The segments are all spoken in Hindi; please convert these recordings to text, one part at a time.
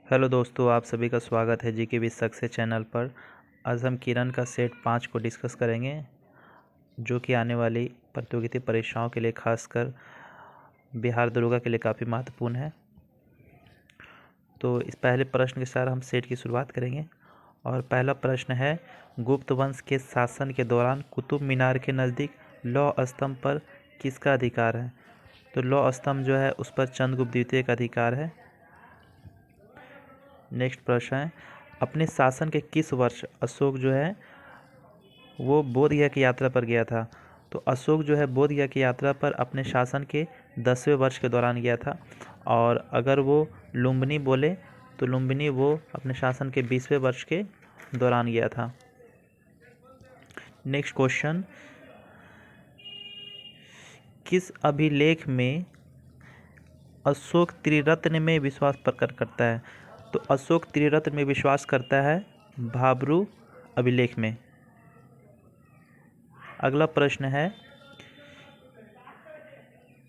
हेलो दोस्तों, आप सभी का स्वागत है जीके विद सक्सेस चैनल पर। आज हम किरण का सेट 5 को डिस्कस करेंगे, जो कि आने वाली प्रतियोगिता परीक्षाओं के लिए, खासकर बिहार दरोगा के लिए काफ़ी महत्वपूर्ण है। तो इस पहले प्रश्न के साथ हम सेट की शुरुआत करेंगे। और पहला प्रश्न है, गुप्त वंश के शासन के दौरान कुतुब मीनार के नज़दीक लौह स्तंभ पर किसका अधिकार है? तो लौह स्तंभ जो है उस पर चंद्रगुप्त द्वितीय का अधिकार है। नेक्स्ट प्रश्न है, अपने शासन के किस वर्ष अशोक जो है वो बोध गया की यात्रा पर गया था? तो अशोक जो है बोध गया की यात्रा पर अपने शासन के 10वें वर्ष के दौरान गया था। और अगर वो लुम्बिनी बोले तो लुम्बिनी वो अपने शासन के 20वें वर्ष के दौरान गया था। नेक्स्ट क्वेश्चन, किस अभिलेख में अशोक त्रिरत्न में विश्वास प्रकट करता है? तो अशोक त्रिरत्न में विश्वास करता है भाब्रू अभिलेख में। अगला प्रश्न है,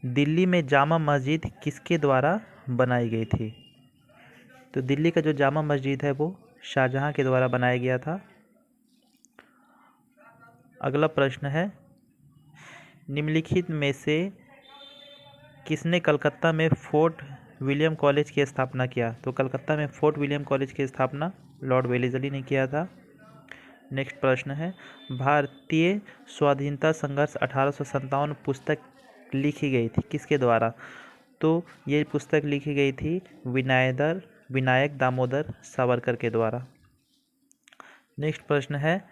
दिल्ली में जामा मस्जिद किसके द्वारा बनाई गई थी? तो दिल्ली का जो जामा मस्जिद है वो शाहजहां के द्वारा बनाया गया था। अगला प्रश्न है, निम्नलिखित में से किसने कलकत्ता में फोर्ट विलियम कॉलेज की स्थापना किया? तो कलकत्ता में फोर्ट विलियम कॉलेज की स्थापना लॉर्ड वेलेस्ली ने किया था। नेक्स्ट प्रश्न है, भारतीय स्वाधीनता संघर्ष 1857 पुस्तक लिखी गई थी किसके द्वारा? तो ये पुस्तक लिखी गई थी विनायक दामोदर सावरकर के द्वारा। नेक्स्ट प्रश्न है,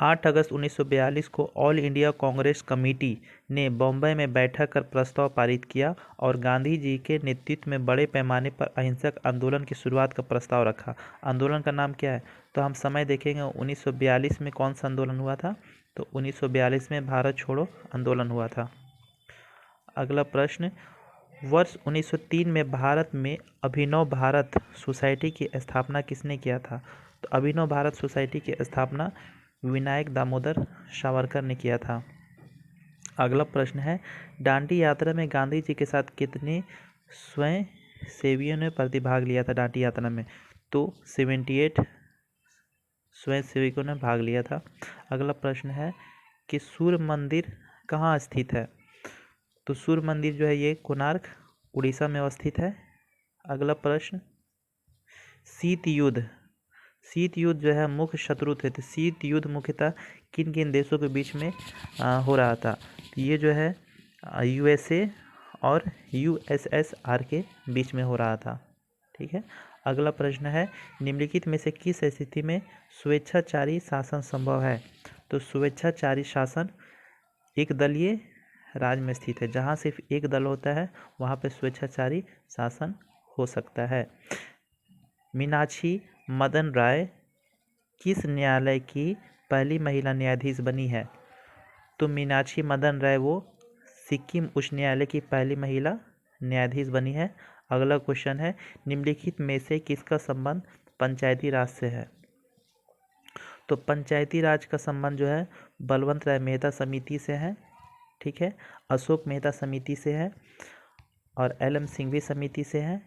8 अगस्त 1942 को ऑल इंडिया कांग्रेस कमेटी ने बॉम्बे में बैठक कर प्रस्ताव पारित किया और गांधी जी के नेतृत्व में बड़े पैमाने पर अहिंसक आंदोलन की शुरुआत का प्रस्ताव रखा। आंदोलन का नाम क्या है? तो हम समय देखेंगे 1942 में कौन सा आंदोलन हुआ था? तो 1942 में भारत छोड़ो आंदोलन हुआ था। अगला प्रश्न, वर्ष 1903 में भारत में अभिनव भारत सोसाइटी की स्थापना किसने किया था? तो अभिनव भारत सोसाइटी की स्थापना विनायक दामोदर सावरकर ने किया था। अगला प्रश्न है, डांडी यात्रा में गांधी जी के साथ कितने स्वयं सेवियों ने प्रतिभाग लिया था डांडी यात्रा में? तो 78 स्वयं सेवकों ने भाग लिया था। अगला प्रश्न है कि सूर्य मंदिर कहाँ स्थित है? तो सूर्य मंदिर जो है ये कोणार्क उड़ीसा में अवस्थित है। अगला प्रश्न, शीत युद्ध जो है मुख्य शत्रु थे, तो शीत युद्ध मुख्यतः किन किन देशों के बीच में हो रहा था? तो ये जो है यूएसए और यूएसएसआर के बीच में हो रहा था। ठीक है। अगला प्रश्न है, निम्नलिखित में से किस स्थिति में स्वेच्छाचारी शासन संभव है? तो स्वेच्छाचारी शासन एक दलीय राज्य में स्थित है। जहाँ सिर्फ एक दल होता है वहाँ पे स्वेच्छाचारी शासन हो सकता है। मीनाक्षी मदन राय किस न्यायालय की पहली महिला न्यायाधीश बनी है? तो मीनाक्षी मदन राय वो सिक्किम उच्च न्यायालय की पहली महिला न्यायाधीश बनी है। अगला क्वेश्चन है, निम्नलिखित में से किसका संबंध पंचायती राज से है? तो पंचायती राज का संबंध जो है बलवंत राय मेहता समिति से है। ठीक है, अशोक मेहता समिति से है और एल.एम. सिंघवी समिति से है।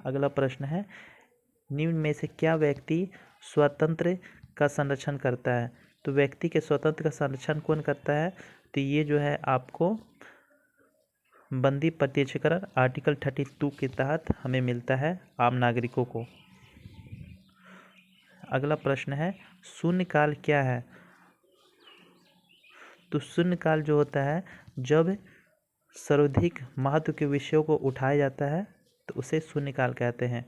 अगला प्रश्न है, निम्न में से क्या व्यक्ति स्वतंत्र का संरक्षण करता है? तो व्यक्ति के स्वतंत्र का संरक्षण कौन करता है? तो ये जो है आपको बंदी प्रत्यक्षीकरण आर्टिकल 32 के तहत हमें मिलता है आम नागरिकों को। अगला प्रश्न है, शून्यकाल क्या है? तो शून्यकाल जो होता है जब सर्वाधिक महत्व के विषयों को उठाया जाता है तो उसे शून्यकाल कहते हैं।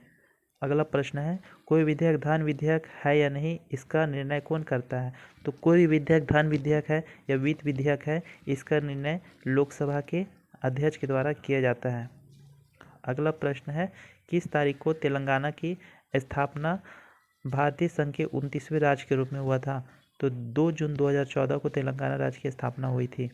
अगला प्रश्न है, कोई विधेयक धन विधेयक है या नहीं, इसका निर्णय कौन करता है? तो कोई विधेयक धन विधेयक है या वित्त विधेयक है, इसका निर्णय लोकसभा के अध्यक्ष के द्वारा किया जाता है। अगला प्रश्न है, किस तारीख को तेलंगाना की स्थापना भारतीय संघ के 29वें राज्य के रूप में हुआ था? तो 2 जून 2014 को तेलंगाना राज्य की स्थापना हुई थी।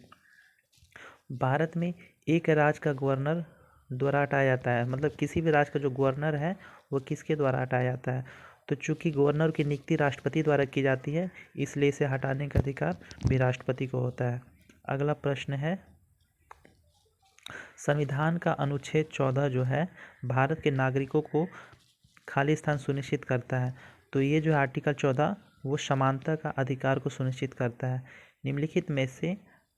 भारत में एक राज्य का गवर्नर द्वारा हटाया जाता है, मतलब किसी भी राज्य का जो गवर्नर है वो किसके द्वारा हटाया जाता है? तो चूंकि गवर्नर की नियुक्ति राष्ट्रपति द्वारा की जाती है इसलिए इसे हटाने का अधिकार भी राष्ट्रपति को होता है। अगला प्रश्न है, संविधान का अनुच्छेद 14 जो है भारत के नागरिकों को खाली स्थान सुनिश्चित करता है? तो ये जो है आर्टिकल 14 वो समानता का अधिकार को सुनिश्चित करता है। निम्नलिखित में से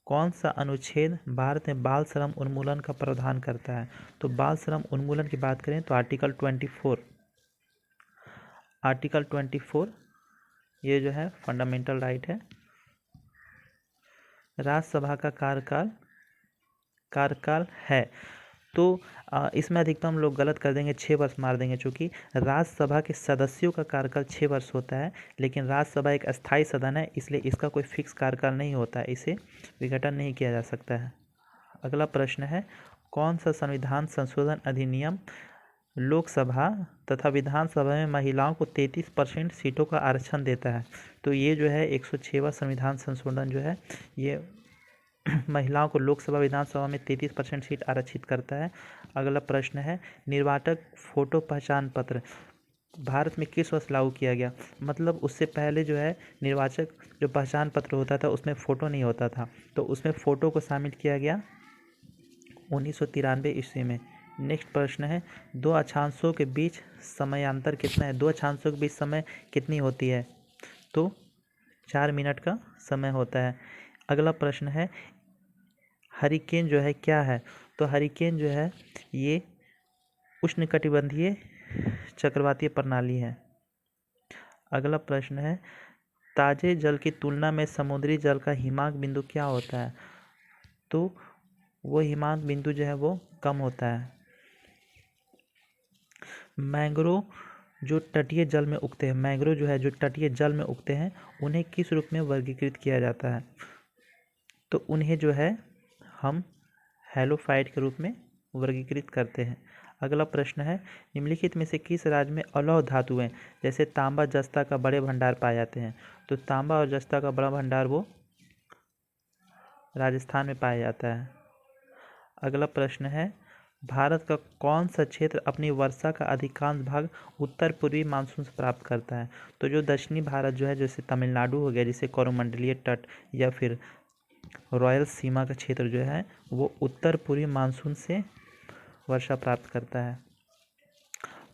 कौन सा अनुच्छेद भारत में बाल श्रम उन्मूलन का प्रावधान करता है? तो बाल श्रम उन्मूलन की बात करें तो आर्टिकल 24 ये जो है फंडामेंटल राइट है। राज्यसभा का कार्यकाल है तो इसमें अधिकतम लोग गलत कर देंगे, 6 वर्ष मार देंगे, चूँकि राज्यसभा के सदस्यों का कार्यकाल 6 वर्ष होता है, लेकिन राज्यसभा एक अस्थायी सदन है, इसलिए इसका कोई फिक्स कार्यकाल नहीं होता है, इसे विघटन नहीं किया जा सकता है। अगला प्रश्न है, कौन सा संविधान संशोधन अधिनियम लोकसभा तथा विधानसभा में महिलाओं को 33% सीटों का आरक्षण देता है? तो ये जो है 106वां संविधान संशोधन जो है ये महिलाओं को लोकसभा विधानसभा में 33% सीट आरक्षित करता है। अगला प्रश्न है, निर्वाचक फोटो पहचान पत्र भारत में किस वर्ष लागू किया गया? मतलब उससे पहले जो है निर्वाचक जो पहचान पत्र होता था उसमें फ़ोटो नहीं होता था, तो उसमें फ़ोटो को शामिल किया गया 1993 ईस्वी में। नेक्स्ट प्रश्न है, दो अक्षांशों के बीच समयांतर कितना है? दो अक्षांशों के बीच समय कितनी होती है? तो 4 मिनट का समय होता है। अगला प्रश्न है, हरिकेन जो है क्या है? तो हरिकेन जो है ये उष्णकटिबंधीय चक्रवातीय प्रणाली है। अगला प्रश्न है, ताजे जल की तुलना में समुद्री जल का हिमांक बिंदु क्या होता है? तो वो हिमांक बिंदु जो है वो कम होता है। मैंग्रोव जो तटीय जल में उगते हैं, मैंग्रोव जो है जो तटीय जल में उगते हैं, उन्हें किस रूप में वर्गीकृत किया जाता है? तो उन्हें जो है हम हैलोफाइट के रूप में वर्गीकृत करते हैं। अगला प्रश्न है, निम्नलिखित में से किस राज्य में अलौह धातुएं जैसे तांबा जस्ता का बड़े भंडार पाए जाते हैं? तो तांबा और जस्ता का बड़ा भंडार वो राजस्थान में पाया जाता है। अगला प्रश्न है, भारत का कौन सा क्षेत्र अपनी वर्षा का अधिकांश भाग उत्तर पूर्वी मानसून से प्राप्त करता है? तो जो दक्षिणी भारत जो है, जैसे तमिलनाडु हो गया, जिसे कोरोमंडलीय तट या फिर रॉयल सीमा का क्षेत्र जो है वो उत्तर पूर्वी मानसून से वर्षा प्राप्त करता है।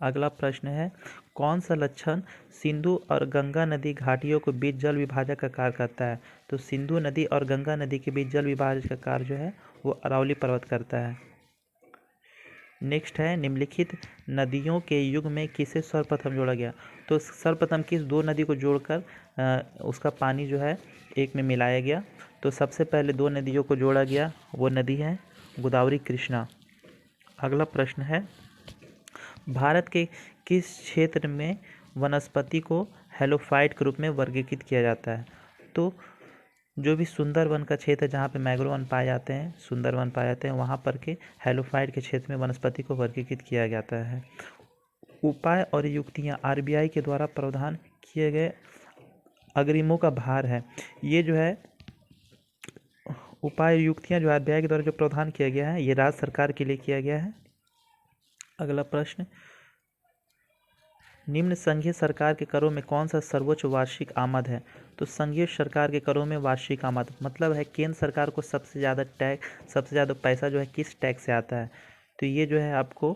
अगला प्रश्न है, कौन सा लक्षण सिंधु और गंगा नदी घाटियों के बीच जल विभाजक का कार्य करता है? तो सिंधु नदी और गंगा नदी के बीच जल विभाजक का कार्य जो है वो अरावली पर्वत करता है। नेक्स्ट है, निम्नलिखित नदियों के युग में किसे सर्वप्रथम जोड़ा गया? तो सर्वप्रथम किस दो नदी को जोड़कर उसका पानी जो है एक में मिलाया गया? तो सबसे पहले दो नदियों को जोड़ा गया, वो नदी है गोदावरी कृष्णा। अगला प्रश्न है, भारत के किस क्षेत्र में वनस्पति को हैलोफाइट के रूप में वर्गीकृत किया जाता है? तो जो भी सुंदरवन का क्षेत्र जहाँ पे मैंग्रोव वन पाए जाते हैं, सुंदरवन पाए जाते हैं, वहाँ पर के हैलोफाइट के क्षेत्र में वनस्पति को वर्गीकृत किया जाता है। उपाय और युक्तियाँ आरबीआई के द्वारा प्रावधान किए गए अग्रिमों का भार है। ये जो है उपाय युक्तियाँ जो आरबीआई के द्वारा जो प्रावधान किया गया है ये राज्य सरकार के लिए किया गया है। अगला प्रश्न, निम्न संघीय सरकार के करों में कौन सा सर्वोच्च वार्षिक आमद है? तो संघीय सरकार के करों में वार्षिक आमद मतलब है केंद्र सरकार को सबसे ज़्यादा पैसा जो है किस टैक्स से आता है? तो ये जो है आपको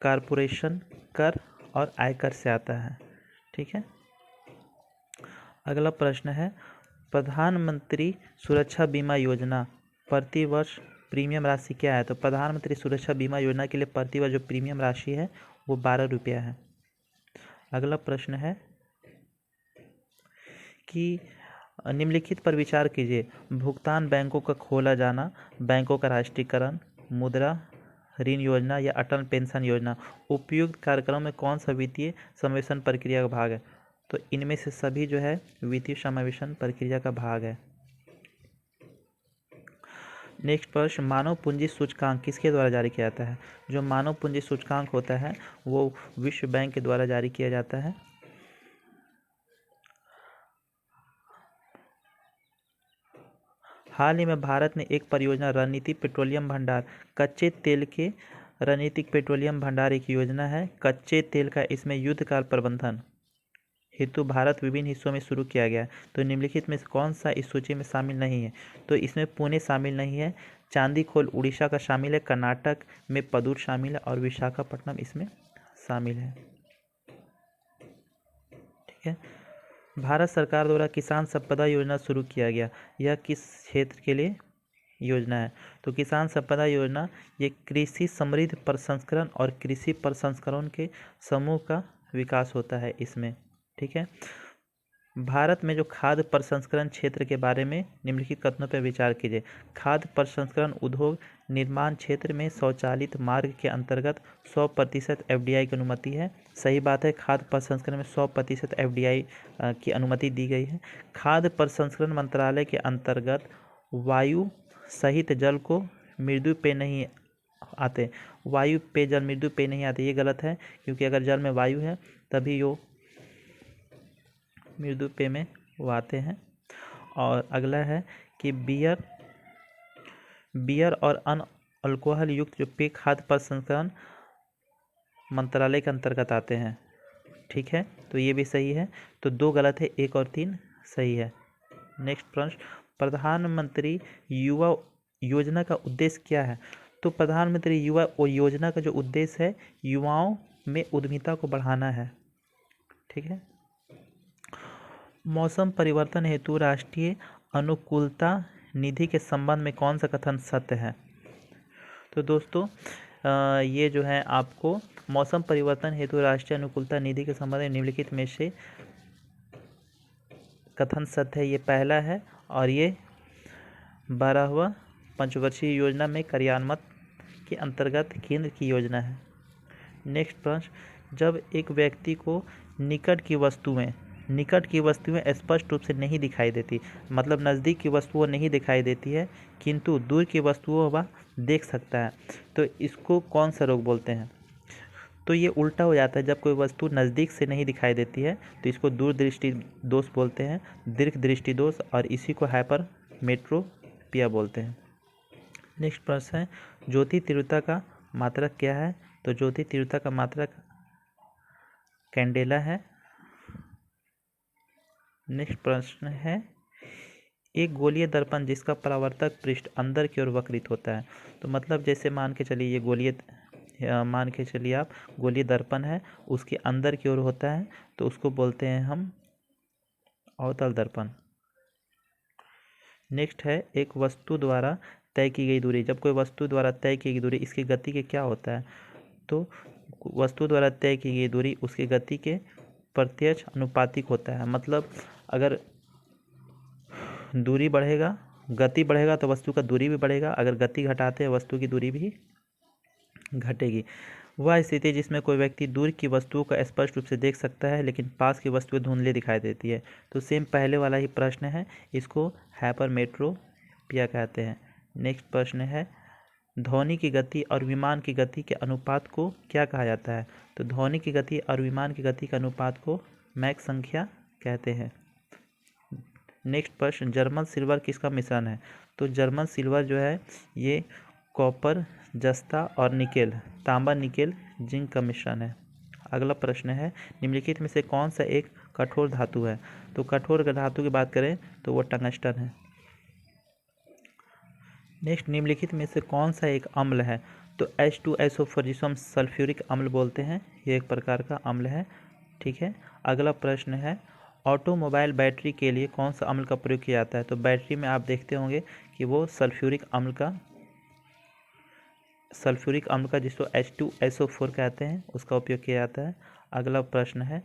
कारपोरेशन कर और आयकर से आता है। ठीक है। अगला प्रश्न है, प्रधानमंत्री सुरक्षा बीमा योजना प्रति वर्ष प्रीमियम राशि क्या है? तो प्रधानमंत्री सुरक्षा बीमा योजना के लिए प्रति वर्ष जो प्रीमियम राशि है वो 12 रुपया है। अगला प्रश्न है कि निम्नलिखित पर विचार कीजिए, भुगतान बैंकों का खोला जाना, बैंकों का राष्ट्रीयकरण, मुद्रा ऋण योजना या अटल पेंशन योजना उपयुक्त कार्यक्रम में कौन सा वित्तीय समावेशन प्रक्रिया का भाग है? तो इनमें से सभी जो है वित्तीय समावेशन प्रक्रिया का भाग है। नेक्स्ट प्रश्न, मानव पूंजी सूचकांक किसके द्वारा जारी किया जाता है? जो मानव पूंजी सूचकांक होता है वो विश्व बैंक के द्वारा जारी किया जाता है। हाल ही में भारत ने एक परियोजना रणनीतिक पेट्रोलियम भंडार कच्चे तेल के रणनीतिक पेट्रोलियम भंडार एक योजना है कच्चे तेल का, इसमें युद्धकाल प्रबंधन हेतु भारत विभिन्न हिस्सों में शुरू किया गया है। तो निम्नलिखित में कौन सा इस सूची में शामिल नहीं है? तो इसमें पुणे शामिल नहीं है, चांदीखोल उड़ीसा का शामिल है, कर्नाटक में पदूर शामिल है और विशाखापट्टनम इसमें शामिल है। ठीक है। भारत सरकार द्वारा किसान संपदा योजना शुरू किया गया, यह किस क्षेत्र के लिए योजना है? तो किसान संपदा योजना ये कृषि समृद्धि प्रसंस्करण और कृषि प्रसंस्करण के समूह का विकास होता है इसमें। ठीक है। भारत में जो खाद्य प्रसंस्करण क्षेत्र के बारे में निम्नलिखित कथनों पर विचार कीजिए। खाद्य प्रसंस्करण उद्योग निर्माण क्षेत्र में स्वचालित मार्ग के अंतर्गत 100% एफडीआई की अनुमति है। सही बात है, खाद्य प्रसंस्करण में 100% एफडीआई की अनुमति दी गई है। खाद्य प्रसंस्करण मंत्रालय के अंतर्गत वायु सहित जल को मृदु पेय नहीं आते। वायु पेय जल मृदु पेय नहीं आते, ये गलत है, क्योंकि अगर जल में वायु है तभी वो मृदु पेय में वो आते हैं। और अगला है कि बियर और अन अल्कोहल युक्त जो पेय खाद्य प्रसंस्करण मंत्रालय के अंतर्गत आते हैं। ठीक है, तो ये भी सही है। तो 2 गलत है, 1 और 3 सही है। नेक्स्ट प्रश्न, प्रधानमंत्री युवा योजना का उद्देश्य क्या है? तो प्रधानमंत्री युवा योजना का जो उद्देश्य है युवाओं में उद्यमिता को बढ़ाना है। ठीक है। मौसम परिवर्तन हेतु राष्ट्रीय अनुकूलता निधि के संबंध में कौन सा कथन सत्य है? तो दोस्तों ये जो है आपको मौसम परिवर्तन हेतु राष्ट्रीय अनुकूलता निधि के संबंध में निम्नलिखित में से कथन सत्य है, ये पहला है और ये 12वां पंचवर्षीय योजना में कार्यान्वयन के अंतर्गत केंद्र की योजना है। नेक्स्ट प्रश्न, जब एक व्यक्ति को निकट की वस्तुएं स्पष्ट रूप से नहीं दिखाई देती, मतलब नज़दीक की वस्तुओं नहीं दिखाई देती है किंतु दूर की वस्तुओं वह देख सकता है, तो इसको कौन सा रोग बोलते हैं? तो ये उल्टा हो जाता है, जब कोई वस्तु नज़दीक से नहीं दिखाई देती है तो इसको दूर दृष्टि दोष बोलते हैं, दीर्घ दृष्टि दोष, और इसी को हाइपरमेट्रोपिया बोलते हैं। नेक्स्ट प्रश्न है, ज्योति तीव्रता का मात्रक क्या है? तो ज्योति तीव्रता का मात्रक कैंडेला है। नेक्स्ट प्रश्न है, एक गोलीय दर्पण जिसका परावर्तक पृष्ठ अंदर की ओर वक्रित होता है, तो मतलब जैसे मान के चलिए ये आप गोलीय दर्पण है, उसके अंदर की ओर होता है तो उसको बोलते हैं हम अवतल दर्पण। नेक्स्ट है, एक वस्तु द्वारा तय की गई दूरी, जब कोई वस्तु द्वारा तय की गई दूरी इसकी गति के क्या होता है? तो वस्तु द्वारा तय की गई दूरी उसकी गति के प्रत्यक्ष अनुपातिक होता है, मतलब अगर दूरी बढ़ेगा, गति बढ़ेगा तो वस्तु का दूरी भी बढ़ेगा, अगर गति घटाते हैं वस्तु की दूरी भी घटेगी। वह स्थिति जिसमें कोई व्यक्ति दूर की वस्तुओं को स्पष्ट रूप से देख सकता है लेकिन पास की वस्तुएं धुंधली दिखाई देती है, तो सेम पहले वाला ही प्रश्न है, इसको हाइपरमेट्रोपिया कहते हैं। नेक्स्ट प्रश्न है, ध्वनि की गति और विमान की गति के अनुपात को क्या कहा जाता है? तो ध्वनि की गति और विमान की गति के अनुपात को मैक संख्या कहते हैं। नेक्स्ट प्रश्न, जर्मन सिल्वर किसका मिश्रण है? तो जर्मन सिल्वर जो है ये कॉपर, जस्ता और निकेल, तांबा, निकेल, जिंक का मिश्रण है। अगला प्रश्न है, निम्नलिखित में से कौन सा एक कठोर धातु है? तो कठोर धातु की बात करें तो वो टंगस्टन है। नेक्स्ट, निम्नलिखित में से कौन सा एक अम्ल है? तो H2SO4 जिसको हम सल्फ्यूरिक अम्ल बोलते हैं, ये एक प्रकार का अम्ल है। ठीक है। अगला प्रश्न है, ऑटोमोबाइल बैटरी के लिए कौन सा अम्ल का प्रयोग किया जाता है? तो बैटरी में आप देखते होंगे कि वो सल्फ्यूरिक अम्ल का जिसको H2SO4 कहते हैं उसका उपयोग किया जाता है। अगला प्रश्न है,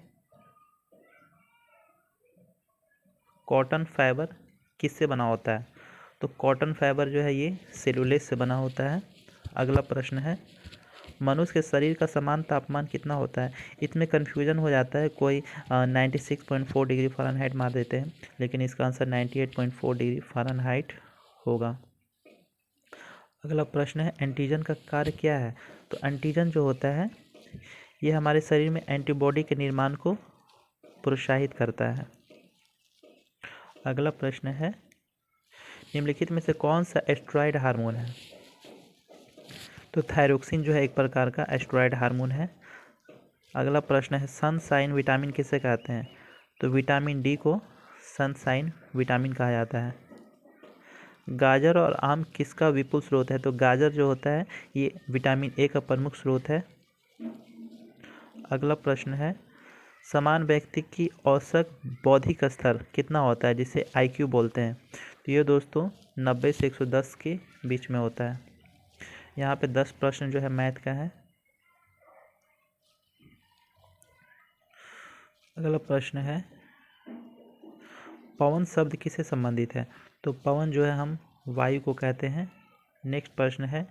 कॉटन फाइबर किससे बना होता है? तो कॉटन फाइबर जो है ये सेलुलोज से बना होता है। अगला प्रश्न है, मनुष्य के शरीर का समान तापमान कितना होता है? इसमें कन्फ्यूजन हो जाता है, कोई 96.4 डिग्री फ़ारेनहाइट मार देते हैं, लेकिन इसका आंसर 98.4 डिग्री फ़ारेनहाइट होगा। अगला प्रश्न है, एंटीजन का कार्य क्या है? तो एंटीजन जो होता है ये हमारे शरीर में एंटीबॉडी के निर्माण को प्रोत्साहित करता है। अगला प्रश्न है, निम्नलिखित में से कौन सा एस्टेरॉयड हार्मोन है? तो थायरोक्सिन जो है एक प्रकार का एस्टेरॉयड हार्मोन है। अगला प्रश्न है, सनशाइन विटामिन किसे कहते हैं? तो विटामिन डी को सनशाइन विटामिन कहा जाता है। गाजर और आम किसका विपुल स्रोत है? तो गाजर जो होता है ये विटामिन ए का प्रमुख स्रोत है। अगला प्रश्न है, समान व्यक्ति की औसत बौद्धिक स्तर कितना होता है, जिसे आईक्यू बोलते हैं? तो ये दोस्तों 90 से 110 के बीच में होता है। यहाँ पे 10 प्रश्न जो है मैथ का है। अगला प्रश्न है, पवन शब्द किससे संबंधित है? तो पवन जो है हम वायु को कहते हैं। नेक्स्ट प्रश्न है,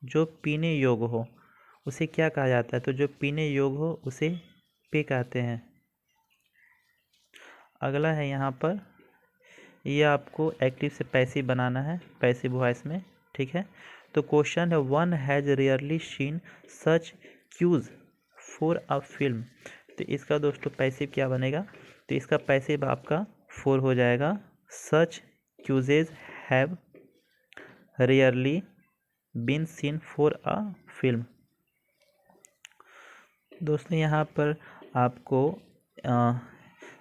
जो पीने योग्य हो उसे क्या कहा जाता है? तो जो पीने योग्य हो उसे पेय कहते हैं। अगला है यहाँ पर, ये आपको एक्टिव से पैसिव बनाना है, पैसिव वॉइस में, ठीक है। तो क्वेश्चन है, one has rarely seen such queues for a film. तो इसका दोस्तों पैसिव क्या बनेगा? तो इसका पैसिव आपका 4 हो जाएगा। Such queues have rarely been seen for a film. दोस्तों यहाँ पर आपको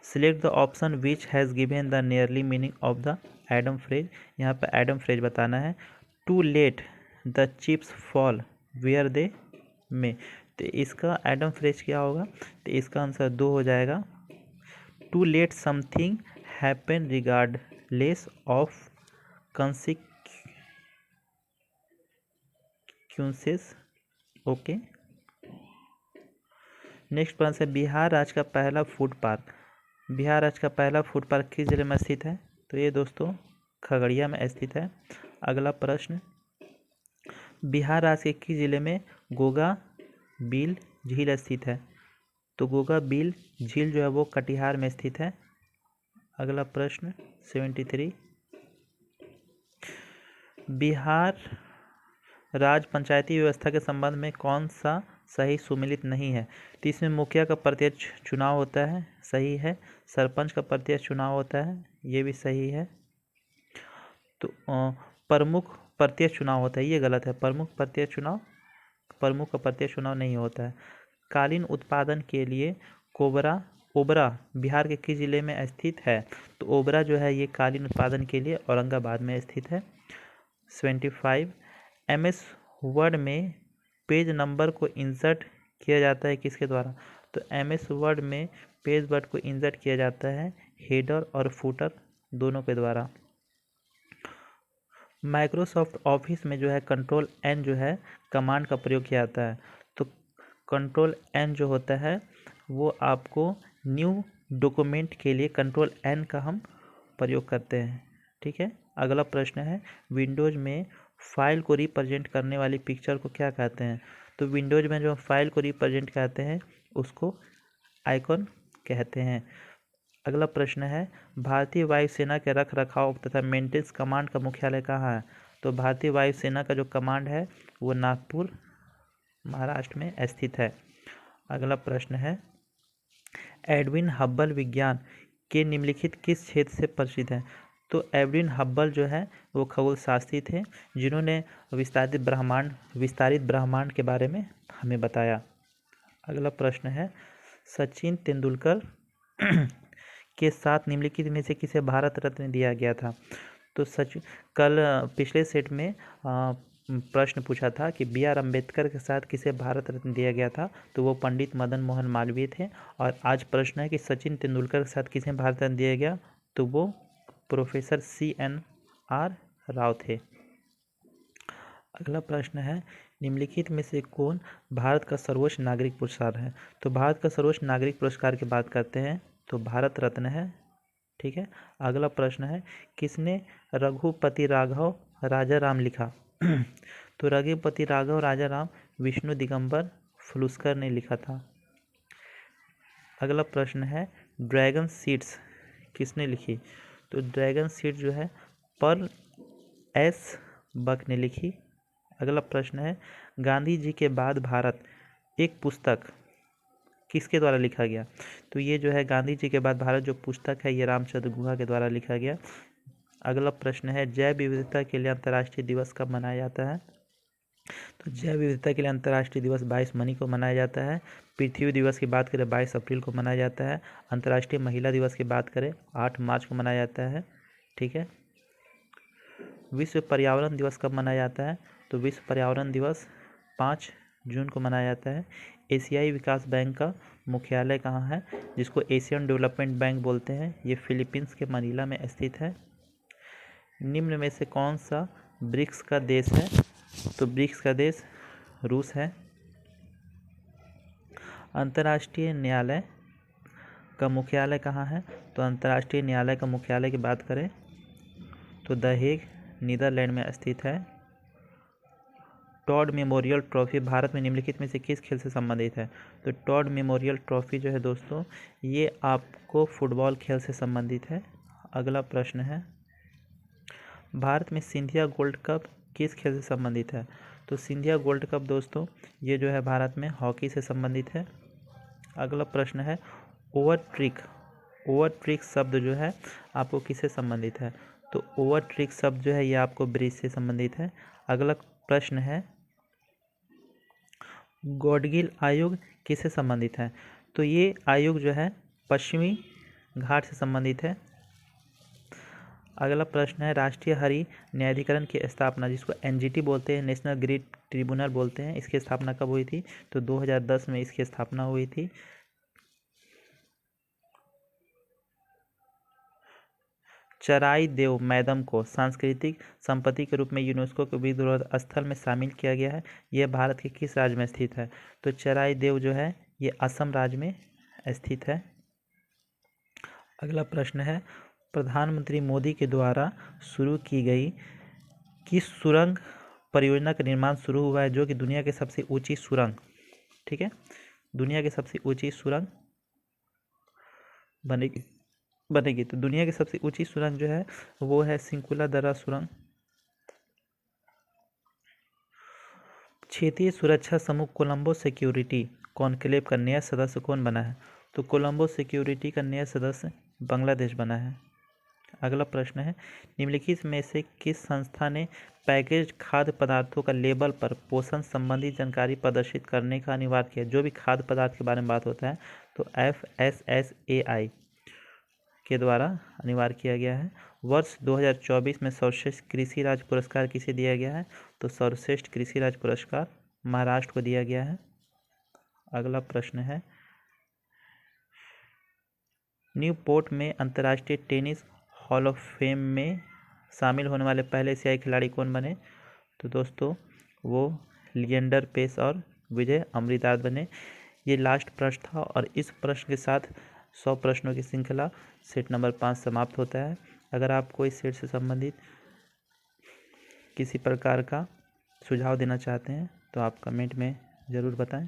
select the option which has given the nearly meaning of the idiom phrase. यहाँ पर एडम फ्रेज बताना है। To let the chips fall where they may. तो इसका एडम फ्रेज क्या होगा? तो इसका आंसर 2 हो जाएगा। To let something happen regardless of consequences. Okay. Next प्रश्न है, बिहार राज्य का पहला फूड पार्क। बिहार राज्य का पहला फूड पार्क किस जिले में स्थित है? तो ये दोस्तों खगड़िया में स्थित है। अगला प्रश्न, बिहार राज्य के किस जिले में गोगा बील झील स्थित है? तो गोगा बील झील जो है वो कटिहार में स्थित है। अगला प्रश्न 73, बिहार राज्य पंचायती व्यवस्था के संबंध में कौन सा सही सुमेलित नहीं है? तो इसमें मुखिया का प्रत्यक्ष चुनाव होता है, सही है। सरपंच का प्रत्यक्ष चुनाव होता है, ये भी सही है। तो प्रमुख प्रत्यक्ष चुनाव होता है, ये गलत है। प्रमुख का प्रत्यक्ष चुनाव नहीं होता है। कालीन उत्पादन के लिए ओबरा बिहार के किस जिले में स्थित है? तो ओबरा जो है ये कालीन उत्पादन के लिए औरंगाबाद में स्थित है। 75, MS वर्ड में पेज नंबर को इंसर्ट किया जाता है किसके द्वारा? तो MS वर्ड में पेज वर्ड को इंसर्ट किया जाता है हेडर और फुटर दोनों के द्वारा। माइक्रोसॉफ्ट ऑफिस में जो है कंट्रोल N जो है कमांड का प्रयोग किया जाता है। तो कंट्रोल N जो होता है वो आपको न्यू डॉक्यूमेंट के लिए कंट्रोल N का हम प्रयोग करते हैं, ठीक है। अगला प्रश्न है, विंडोज़ में फाइल को रिप्रेजेंट करने वाली पिक्चर को क्या कहते हैं? तो विंडोज़ में जो फाइल को रिप्रेजेंट करते हैं उसको आइकॉन कहते हैं। अगला प्रश्न है, भारतीय वायुसेना के रख रखाव तथा मेंटेनेंस कमांड का मुख्यालय कहाँ है? तो भारतीय वायुसेना का जो कमांड है वो नागपुर महाराष्ट्र में स्थित है। अगला प्रश्न है, एडविन हब्बल विज्ञान के निम्नलिखित किस क्षेत्र से प्रसिद्ध हैं? तो एडविन हब्बल जो है वो खगोलशास्त्री थे जिन्होंने विस्तारित ब्रह्मांड के बारे में हमें बताया। अगला प्रश्न है, सचिन तेंदुलकर के साथ निम्नलिखित में से किसे भारत रत्न दिया गया था? तो कल पिछले सेट में प्रश्न पूछा था कि BR अम्बेडकर के साथ किसे भारत रत्न दिया गया था? तो वो पंडित मदन मोहन मालवीय थे। और आज प्रश्न है कि सचिन तेंदुलकर के साथ किसे भारत रत्न दिया गया? तो वो प्रोफेसर CNR राव थे। अगला प्रश्न है, निम्नलिखित में से कौन भारत का सर्वोच्च नागरिक पुरस्कार है? तो भारत का सर्वोच्च नागरिक पुरस्कार की बात करते हैं तो भारत रत्न है, ठीक है। अगला प्रश्न है, किसने रघुपति राघव राजा राम लिखा? तो रघुपति राघव राजा राम विष्णु दिगंबर फुलस्कर ने लिखा था। अगला प्रश्न है, ड्रैगन सीड्स किसने लिखी? तो ड्रैगन सीड जो है पर S बक ने लिखी। अगला प्रश्न है, गांधी जी के बाद भारत एक पुस्तक किसके द्वारा लिखा गया? तो ये जो है गांधी जी के बाद भारत जो पुस्तक है ये रामचंद्र गुहा के द्वारा लिखा गया। अगला प्रश्न है, जैव विविधता के लिए अंतर्राष्ट्रीय दिवस कब मनाया जाता है? तो जैव विविधता के लिए अंतर्राष्ट्रीय दिवस 22 मई को मनाया जाता है। पृथ्वी दिवस की बात करें 22 अप्रैल को मनाया जाता है। अंतर्राष्ट्रीय महिला दिवस की बात करें 8 मार्च को मनाया जाता है, ठीक है। विश्व पर्यावरण दिवस कब मनाया जाता है? तो विश्व पर्यावरण दिवस 5 जून को मनाया जाता है। एशियाई विकास बैंक का मुख्यालय कहाँ है, जिसको एशियन डेवलपमेंट बैंक बोलते हैं? ये फिलीपींस के मनीला में स्थित है। निम्न में से कौन सा ब्रिक्स का देश है? तो ब्रिक्स का देश रूस है। अंतर्राष्ट्रीय न्यायालय का मुख्यालय कहाँ है? तो अंतर्राष्ट्रीय न्यायालय का मुख्यालय की बात करें तो द हेग नीदरलैंड में स्थित है। टॉड मेमोरियल ट्रॉफी भारत में निम्नलिखित में से किस खेल से संबंधित है? तो टॉड मेमोरियल ट्रॉफी जो है दोस्तों, ये आपको फुटबॉल खेल से संबंधित है। अगला प्रश्न है, भारत में सिंधिया गोल्ड कप किस खेल से संबंधित है? तो सिंधिया गोल्ड कप दोस्तों, ये जो है भारत में हॉकी से संबंधित है। अगला प्रश्न है, ओवरट्रिक शब्द जो है आपको किससे संबंधित है? तो ओवरट्रिक शब्द जो है ये आपको ब्रिज से संबंधित है। अगला प्रश्न है, गॉडगिल आयोग किससे संबंधित है? तो ये आयोग जो है पश्चिमी घाट से संबंधित है। अगला प्रश्न है, राष्ट्रीय हरित न्यायाधिकरण की स्थापना, जिसको एनजीटी बोलते हैं, नेशनल ग्रीन ट्रिब्यूनल बोलते हैं, इसकी स्थापना कब हुई थी? तो 2010 में इसकी स्थापना हुई थी। चराई देव मैदान को सांस्कृतिक संपत्ति के रूप में यूनेस्को के विश्व धरोहर स्थल में शामिल किया गया है। यह भारत के किस राज्य में स्थित है? तो चराई देव जो है ये असम राज्य में स्थित है। अगला प्रश्न है, प्रधानमंत्री मोदी के द्वारा शुरू की गई किस सुरंग परियोजना का निर्माण शुरू हुआ है, जो कि दुनिया की सबसे ऊंची सुरंग, ठीक है, दुनिया की सबसे ऊंची सुरंग बनेगी। तो दुनिया की सबसे ऊंची सुरंग जो है वो है सिंकुला दर्रा सुरंग। क्षेत्रीय सुरक्षा समूह कोलंबो सिक्योरिटी कॉन्क्लेव का नया सदस्य कौन बना है? तो कोलंबो सिक्योरिटी का नया सदस्य बांग्लादेश बना है। अगला प्रश्न है, निम्नलिखित में से किस संस्था ने पैकेज्ड खाद्य पदार्थों का लेबल पर पोषण संबंधी जानकारी प्रदर्शित करने का अनिवार्य किया? जो भी खाद्य पदार्थ के बारे में बात होता है तो FSSAI के द्वारा अनिवार्य किया गया है। वर्ष 2024 में सर्वश्रेष्ठ कृषि राज्य पुरस्कार किसे दिया गया है? तो सर्वश्रेष्ठ कृषि राज्य पुरस्कार महाराष्ट्र को दिया गया है। अगला प्रश्न है, न्यूपोर्ट में अंतर्राष्ट्रीय टेनिस हॉल ऑफ फेम में शामिल होने वाले पहले एशियाई खिलाड़ी कौन बने? तो दोस्तों वो लिएंडर पेस और विजय अमृतदास बने। ये लास्ट प्रश्न था और इस प्रश्न के साथ 100 प्रश्नों की श्रृंखला सेट नंबर 5 समाप्त होता है। अगर आपको इस सेट से संबंधित किसी प्रकार का सुझाव देना चाहते हैं तो आप कमेंट में ज़रूर बताएं।